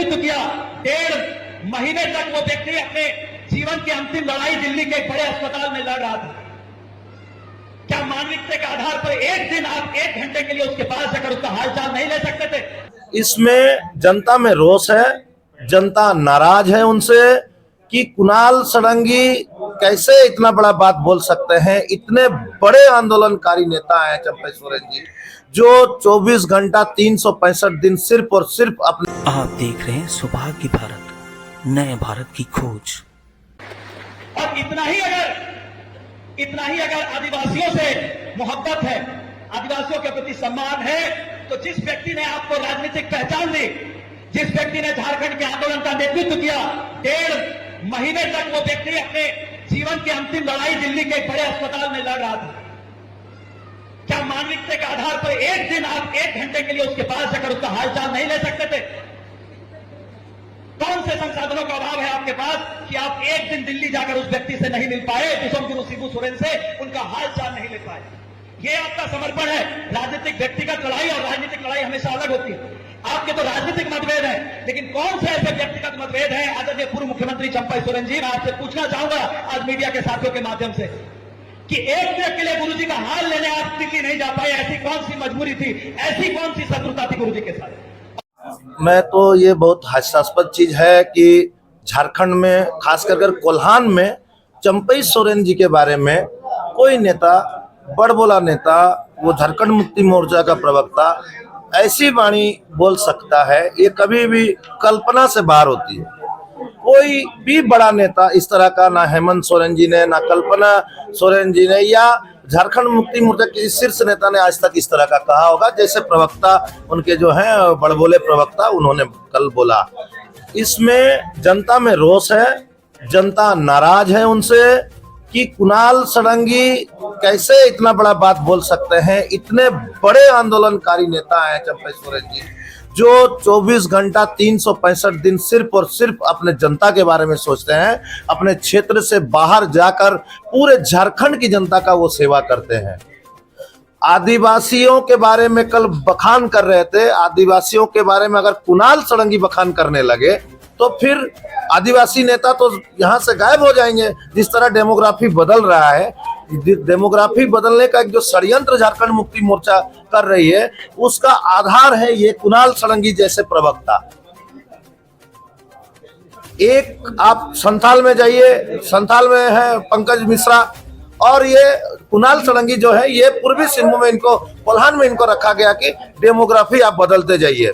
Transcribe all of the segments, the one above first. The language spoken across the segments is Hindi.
नेतृत्व किया। 1.5 महीने तक वो व्यक्ति अपने जीवन की अंतिम लड़ाई दिल्ली के एक बड़े अस्पताल में लड़ रहा था। क्या मानविकता के आधार पर एक दिन आप 1 घंटे के लिए उसके पास जाकर उसका हालचाल नहीं ले सकते थे? इसमें जनता में रोष है, जनता नाराज है उनसे कि कुणाल षडंगी कैसे इतना बड़ा बात बोल सकते हैं। इतने बड़े आंदोलनकारी नेता हैं चंपई सोरेन जी, जो 24 घंटा 365 दिन सिर्फ और सिर्फ अपने। आप देख रहे हैं सौभाग्य भारत, नए भारत की खोज। और इतना ही अगर आदिवासियों से मोहब्बत है, आदिवासियों के प्रति सम्मान है, तो जिस व्यक्ति ने आपको राजनीतिक पहचान दी, जिस व्यक्ति ने झारखंड के आंदोलन का नेतृत्व किया, 1.5 महीने तक वो व्यक्ति अपने जीवन की अंतिम लड़ाई दिल्ली के एक बड़े अस्पताल में लड़ रहा था। क्या मानविकता के आधार पर एक दिन आप 1 घंटे के लिए उसके पास जाकर उसका हालचाल नहीं ले सकते थे? कौन से संसाधनों का अभाव है आपके पास कि आप एक दिन दिल्ली जाकर उस व्यक्ति से नहीं मिल पाए, विश्व गुरु शिबू सोरेन से उनका हालचाल नहीं ले पाए? ये आपका समर्पण है। राजनीतिक व्यक्तिगत लड़ाई और राजनीतिक लड़ाई हमेशा अलग होती है। आपके तो राजनीतिक मतभेद है, लेकिन कौन से ऐसे व्यक्तिगत मतभेद है? आदरणीय पूर्व मुख्यमंत्री चंपई सोरेन जी, मैं आपसे पूछना चाहूंगा आज मीडिया के साथियों के माध्यम से कि एक दिन के लिए गुरुजी का हाल लेने आप दिल्ली नहीं जा पाए, ऐसी कौन सी मजबूरी थी, ऐसी कौन सी शत्रुता थी गुरुजी के साथ? मैं तो ये बहुत हास्यास्पद चीज है कि झारखंड में खास कर कोल्हान में चंपई सोरेन जी के बारे में कोई नेता, बड़बोला नेता, वो झारखंड मुक्ति मोर्चा का प्रवक्ता ऐसी वाणी बोल सकता है, ये कभी भी कल्पना से बाहर होती है। कोई भी बड़ा नेता इस तरह का, ना हेमंत सोरेन जी ने, ना कल्पना सोरेन जी ने, या झारखंड मुक्ति मोर्चा किसी शीर्ष नेता ने आज तक इस तरह का कहा होगा जैसे प्रवक्ता उनके जो हैं बड़बोले प्रवक्ता उन्होंने कल बोला। इसमें जनता में रोष है, जनता नाराज है उनसे कि कुणाल षडंगी कैसे इतना बड़ा बात बोल सकते हैं। इतने बड़े आंदोलनकारी नेता हैं चंपई सोरेन जी, जो 24 घंटा 365 दिन सिर्फ और सिर्फ अपने जनता के बारे में सोचते हैं। अपने क्षेत्र से बाहर जाकर पूरे झारखंड की जनता का वो सेवा करते हैं। आदिवासियों के बारे में कल बखान कर रहे थे। आदिवासियों के बारे में अगर कुणाल षडंगी बखान करने लगे तो फिर आदिवासी नेता तो यहाँ से गायब हो जाएंगे। जिस तरह डेमोग्राफी बदल रहा है, डेमोग्राफी बदलने का एक जो षड्यंत्र झारखंड मुक्ति मोर्चा कर रही है, उसका आधार है ये कुणाल षडंगी जैसे प्रवक्ता। एक आप संथाल में जाइए, संथाल में है पंकज मिश्रा, और ये कुणाल षडंगी जो है ये पूर्वी सिंहभूम में इनको, कोल्हान में इनको रखा गया कि डेमोग्राफी आप बदलते जाइए,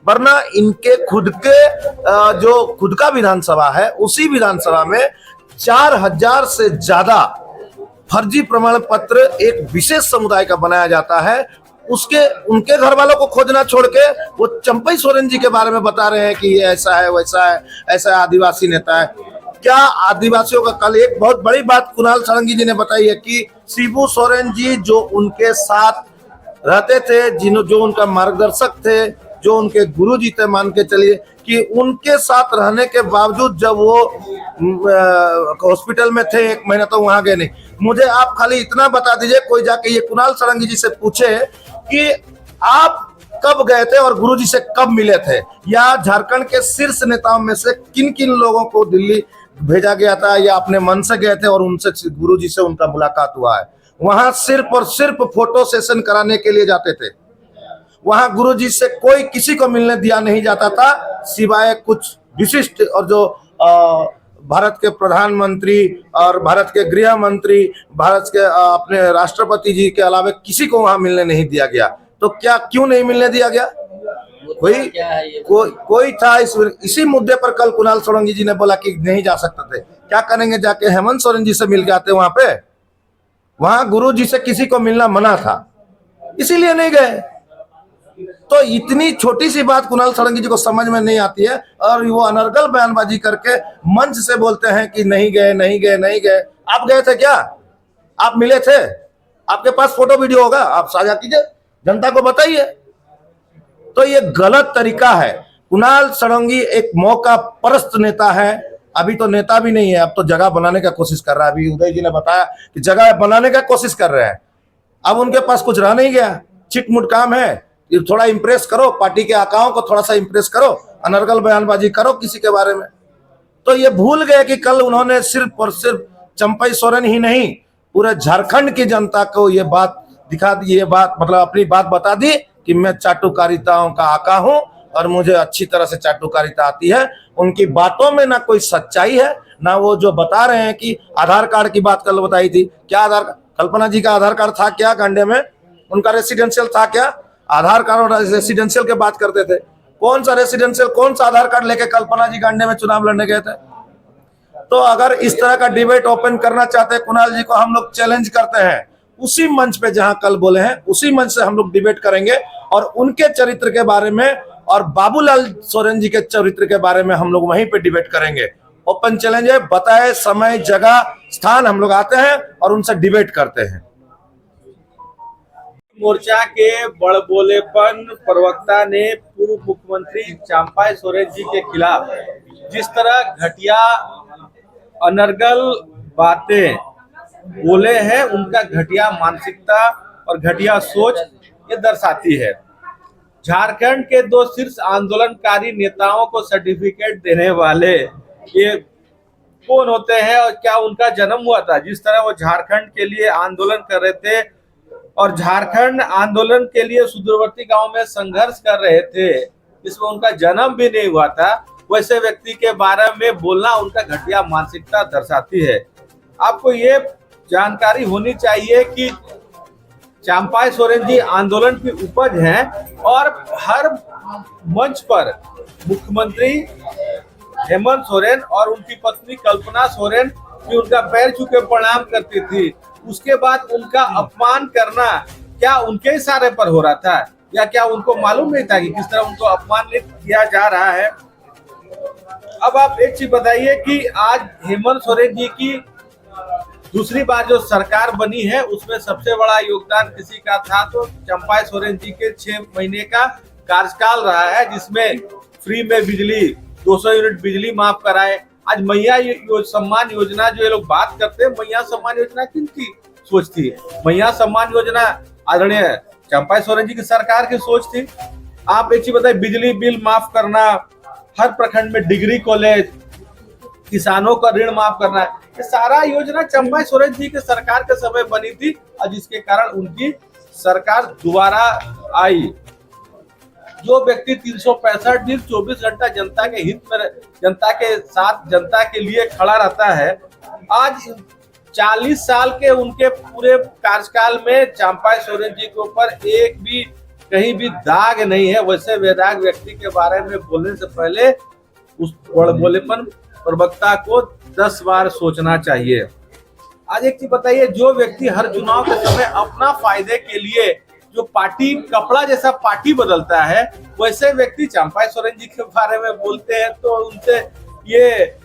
वरना इनके खुद के जो खुद का विधानसभा है उसी विधानसभा में 4000 से ज्यादा फर्जी प्रमाण पत्र एक विशेष समुदाय का बनाया जाता है। उसके उनके घर वालों को खोजना छोड़ के वो चंपई सोरेन जी के बारे में बता रहे हैं कि ये ऐसा है, वैसा है, ऐसा आदिवासी नेता है। क्या आदिवासियों का, कल एक बहुत बड़ी बात कुणाल षडंगी जी ने बताई है कि शिबू सोरेन जी जो उनके साथ रहते थे, जो उनका मार्गदर्शक थे, जो उनके गुरु जी थे, मान के चलिए कि उनके साथ रहने के बावजूद जब वो हॉस्पिटल में थे 1 महीना, तो वहां गए नहीं। मुझे आप खाली इतना बता दीजिए, कोई जाके ये कुणाल षडंगी जी से पूछे कि आप कब गए थे और गुरु जी से कब मिले थे, या झारखंड के शीर्ष नेताओं में से किन किन लोगों को दिल्ली भेजा गया था, या अपने मन से गए थे और उनसे गुरु जी से उनका मुलाकात हुआ है। वहां सिर्फ और सिर्फ फोटो सेशन कराने के लिए जाते थे। वहां गुरुजी से कोई किसी को मिलने दिया नहीं जाता था, सिवाय कुछ विशिष्ट और जो भारत के प्रधानमंत्री और भारत के गृह मंत्री, भारत के अपने राष्ट्रपति जी के अलावा किसी को वहां मिलने नहीं दिया गया। तो क्या, क्यों नहीं मिलने दिया गया? कोई था इसी मुद्दे पर कल कुणाल षडंगी जी ने बोला कि नहीं जा सकते थे। क्या करेंगे, जाके हेमंत सोरेन जी से मिल के आते वहां पे। वहां गुरु जी से किसी को मिलना मना था, इसीलिए नहीं गए। तो इतनी छोटी सी बात कुणाल षडंगी जी को समझ में नहीं आती है और वो अनर्गल बयानबाजी करके मंच से बोलते हैं कि नहीं गए, नहीं गए, नहीं गए। आप गए थे क्या? आप मिले थे? आपके पास फोटो वीडियो होगा, आप साझा कीजिए, जनता को बताइए। तो ये गलत तरीका है। कुणाल षडंगी एक मौका परस्त नेता है, अभी तो नेता भी नहीं है, अब तो जगह बनाने का कोशिश कर रहा है। अभी उदय जी ने बताया कि जगह बनाने का कोशिश कर रहे हैं। अब उनके पास कुछ रह नहीं गया, चिटमुट काम है, थोड़ा इंप्रेस करो, पार्टी के आकाओं को थोड़ा सा इंप्रेस करो, अनर्गल बयानबाजी करो किसी के बारे में। तो ये भूल गए कि कल उन्होंने सिर्फ और सिर्फ चंपई सोरेन ही नहीं, पूरे झारखंड की जनता को ये बात दिखा दी, ये बात मतलब अपनी बात बता दी कि मैं चाटुकारिताओं का आका हूं और मुझे अच्छी तरह से चाटुकारिता आती है। उनकी बातों में ना कोई सच्चाई है, ना वो जो बता रहे हैं कि आधार कार्ड की बात कल बताई थी, क्या आधार, कल्पना जी का आधार कार्ड था क्या कांडे में, उनका रेसिडेंशियल था क्या? आधार कार्ड और रेसिडेंशियल की बात करते थे। कौन सा रेसिडेंशियल, कौन सा आधार कार्ड लेके कल्पना जी कांडे में चुनाव लड़ने गए थे? तो अगर इस तरह का डिबेट ओपन करना चाहते हैं कुणाल जी को, हम लोग चैलेंज करते हैं, उसी मंच पे जहां कल बोले हैं उसी मंच से हम लोग डिबेट करेंगे और उनके चरित्र के बारे में और बाबूलाल सोरेन जी के चरित्र के बारे में हम लोग वहीं पे डिबेट करेंगे। ओपन चैलेंज है, बताए समय जगह स्थान, हम लोग आते हैं और उनसे डिबेट करते हैं। मोर्चा के बड़बोलेपन प्रवक्ता ने पूर्व मुख्यमंत्री चंपई सोरेन जी के खिलाफ जिस तरह घटिया अनर्गल बातें बोले हैं, उनका घटिया मानसिकता और घटिया सोच ये दर्शाती है। झारखंड के 2 शीर्ष आंदोलनकारी नेताओं को सर्टिफिकेट देने वाले ये कौन होते हैं और क्या उनका जन्म हुआ था? जिस तरह वो झारखंड के लिए आंदोलन कर रहे थे और झारखंड आंदोलन के लिए सुदूरवर्ती गांव में संघर्ष कर रहे थे, इसमें उनका जन्म भी नहीं हुआ था, वैसे व्यक्ति के बारे में बोलना उनका घटिया मानसिकता दर्शाती है। आपको ये जानकारी होनी चाहिए कि चंपई सोरेन जी आंदोलन की उपज हैं और हर मंच पर मुख्यमंत्री हेमंत सोरेन और उनकी पत्नी कल्पना सोरेन भी उनका पैर छू के प्रणाम करती थी। उसके बाद उनका अपमान करना क्या उनके इशारे पर हो रहा था या क्या उनको मालूम नहीं था कि किस तरह उनको अपमानित किया जा रहा है? अब आप एक चीज बताइए कि आज हेमंत सोरेन जी की दूसरी बार जो सरकार बनी है उसमें सबसे बड़ा योगदान किसी का था तो चंपई सोरेन जी के 6 महीने का कार्यकाल रहा है, जिसमें फ्री में बिजली 200 यूनिट बिजली माफ कराए। आज मैया सम्मान योजना जो ये लोग बात करते हैं, मैया सम्मान योजना किनकी सोच थी? मैया सम्मान योजना आदरणीय चंपई सोरेन जी की सरकार की सोच थी। आप एक चीज बताइए, बिजली बिल माफ करना, हर प्रखंड में डिग्री कॉलेज, किसानों का ऋण माफ करना, ये सारा योजना चंपई सोरेन जी के सरकार के समय बनी थी और जिसके कारण उनकी सरकार दोबारा आई। जो व्यक्ति 365 दिन 24 घंटा जनता के हित में, जनता के साथ, जनता के लिए खड़ा रहता है, आज 40 साल के उनके पूरे कार्यकाल में चंपई सोरेन जी के ऊपर एक भी कहीं भी दाग नहीं है। वैसे बेदाग व्यक्ति के बारे में बोलने से पहले उस बड़बोलेपन प्रवक्ता को 10 बार सोचना चाहिए। आज एक चीज बताइए, जो व्यक्ति हर चुनाव के समय अपना फायदे के लिए जो पार्टी कपड़ा जैसा पार्टी बदलता है, वैसे व्यक्ति चंपई सोरेन जी के बारे में बोलते हैं तो उनसे ये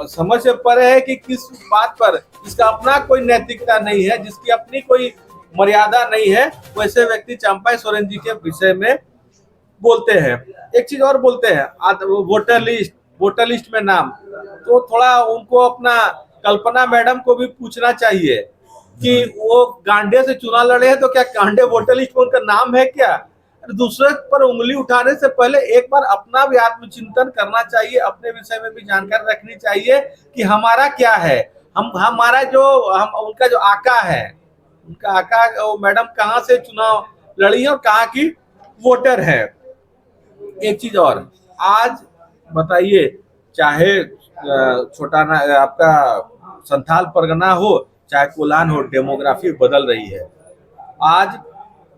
समझ से परे है कि किस बात पर जिसका अपना कोई नैतिकता नहीं है, जिसकी अपनी कोई मर्यादा नहीं है, वैसे व्यक्ति चंपई सोरेन जी के विषय में बोलते हैं। एक चीज और बोलते हैं, वोटर लिस्ट में नाम, तो थोड़ा उनको अपना कल्पना मैडम को भी पूछना चाहिए कि वो गांडे से चुनाव लड़े हैं तो क्या गांडे वोटर लिस्ट में उनका नाम है क्या? दूसरे पर उंगली उठाने से पहले एक बार अपना भी आत्मचिंतन करना चाहिए, अपने विषय में भी जानकारी रखनी चाहिए कि हमारा क्या है, हमारा जो उनका जो आका है, उनका आका वो मैडम कहाँ से चुनाव लड़ी है और कहाँ की वोटर है। एक चीज और, आज बताइए, चाहे छोटा ना आपका संथाल परगना हो चाहे कोलान हो, डेमोग्राफी बदल रही है। आज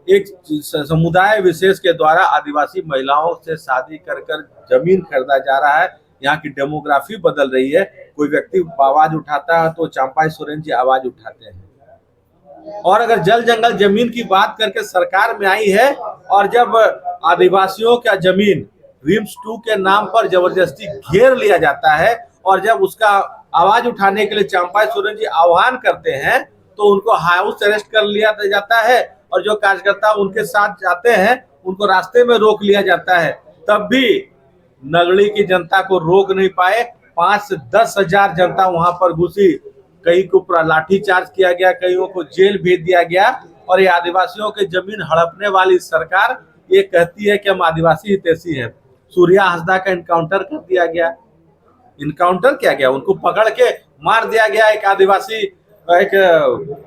एक समुदाय विशेष के द्वारा आदिवासी महिलाओं से शादी कर जमीन खरीदा जा रहा है। यहाँ की डेमोग्राफी बदल रही है। कोई व्यक्ति आवाज उठाता है तो चंपई सोरेन जी आवाज उठाते हैं। और अगर जल जंगल जमीन की बात करके सरकार में आई है और जब आदिवासियों का जमीन रिम्स 2 के नाम पर जबरदस्ती घेर लिया जाता है और जब उसका आवाज उठाने के लिए चंपई सोरेन जी आह्वान करते हैं तो उनको हाउस अरेस्ट कर लिया जाता है और जो कार्यकर्ता उनके साथ जाते हैं उनको रास्ते में रोक लिया जाता है। तब भी नगड़ी की जनता को रोक नहीं पाए। 5 से 10 हजार जनता वहां पर घुसी, कई को लाठीचार्ज किया गया, कईयों को जेल भेज दिया गया। और ये आदिवासियों के जमीन हड़पने वाली सरकार ये कहती है कि हम आदिवासी हितैषी हैं। सूर्या हासदा का इनकाउंटर कर दिया गया। इनकाउंटर किया गया, उनको पकड़ के मार दिया गया। एक आदिवासी एक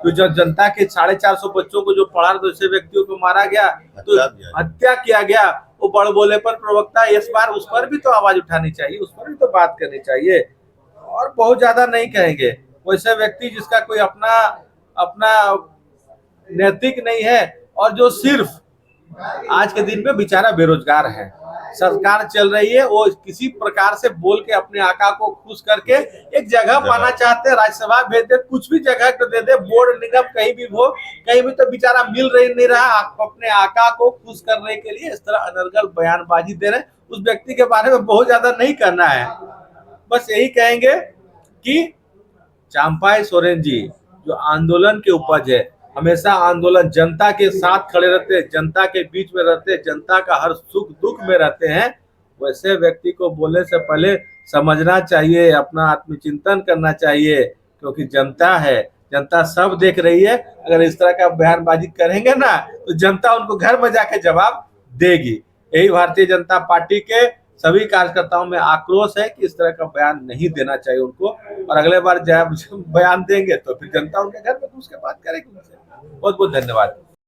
जो जनता के 450 बच्चों को जो पढ़ा दूसरे व्यक्तियों को मारा गया, तो हत्या किया गया। वो बड़ बोले पर प्रवक्ता इस बार उस पर भी तो आवाज उठानी चाहिए, उस पर भी तो बात करनी चाहिए। और बहुत ज्यादा नहीं कहेंगे, वैसे व्यक्ति जिसका कोई अपना नैतिक नहीं है और जो सिर्फ आज के दिन में बेचारा बेरोजगार है, सरकार चल रही है, वो किसी प्रकार से बोल के अपने आका को खुश करके एक जगह पाना चाहते हैं, राज्यसभा भेज दे, कुछ भी जगह तो दे दे, बोर्ड निगम कहीं भी हो, कहीं भी तो बेचारा मिल नहीं रहा। अपने आका को खुश करने के लिए इस तरह अनर्गल बयानबाजी दे रहे हैं। उस व्यक्ति के बारे में बहुत ज्यादा नहीं करना है, बस यही कहेंगे कि चंपाई सोरेन जी जो आंदोलन के उपज है, हमेशा आंदोलन जनता के साथ खड़े रहते हैं, जनता के बीच में रहते हैं, जनता का हर सुख दुख में रहते हैं। वैसे व्यक्ति को बोलने से पहले समझना चाहिए, अपना आत्मचिंतन करना चाहिए, क्योंकि जनता है, जनता सब देख रही है। अगर इस तरह का बयानबाजी करेंगे ना तो जनता उनको घर में जाके जवाब देगी। यही भारतीय जनता पार्टी के सभी कार्यकर्ताओं में आक्रोश है कि इस तरह का बयान नहीं देना चाहिए उनको, और अगले बार जब बयान देंगे तो फिर जनता उनके घर में घुस के बात करेगी उनसे। बहुत बहुत धन्यवाद।